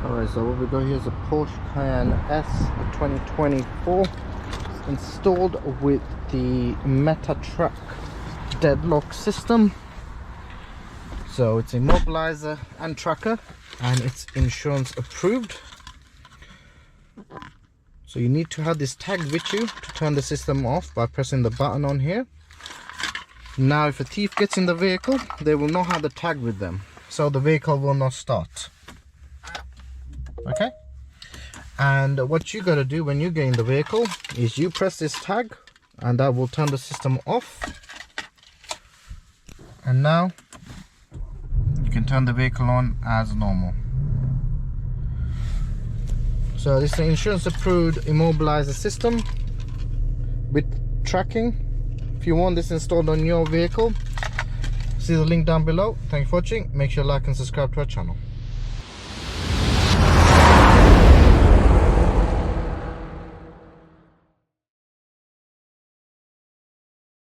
Alright, so what we got here is a Porsche Cayenne S 2024 installed with the Meta Trak Deadlock system. So it's immobiliser and tracker, and it's insurance approved. So you need to have this tag with you to turn the system off by pressing the button on here. Now if a thief gets in the vehicle, they will not have the tag with them, so the vehicle will not start. Okay, and what you got to do when you get in the vehicle is you press this tag, and that will turn the system off. And now you can turn the vehicle on as normal. So this is an insurance approved immobiliser system with tracking. If you want this installed on your vehicle, see the link down below. Thank you for watching. Make sure to like and subscribe to our channel.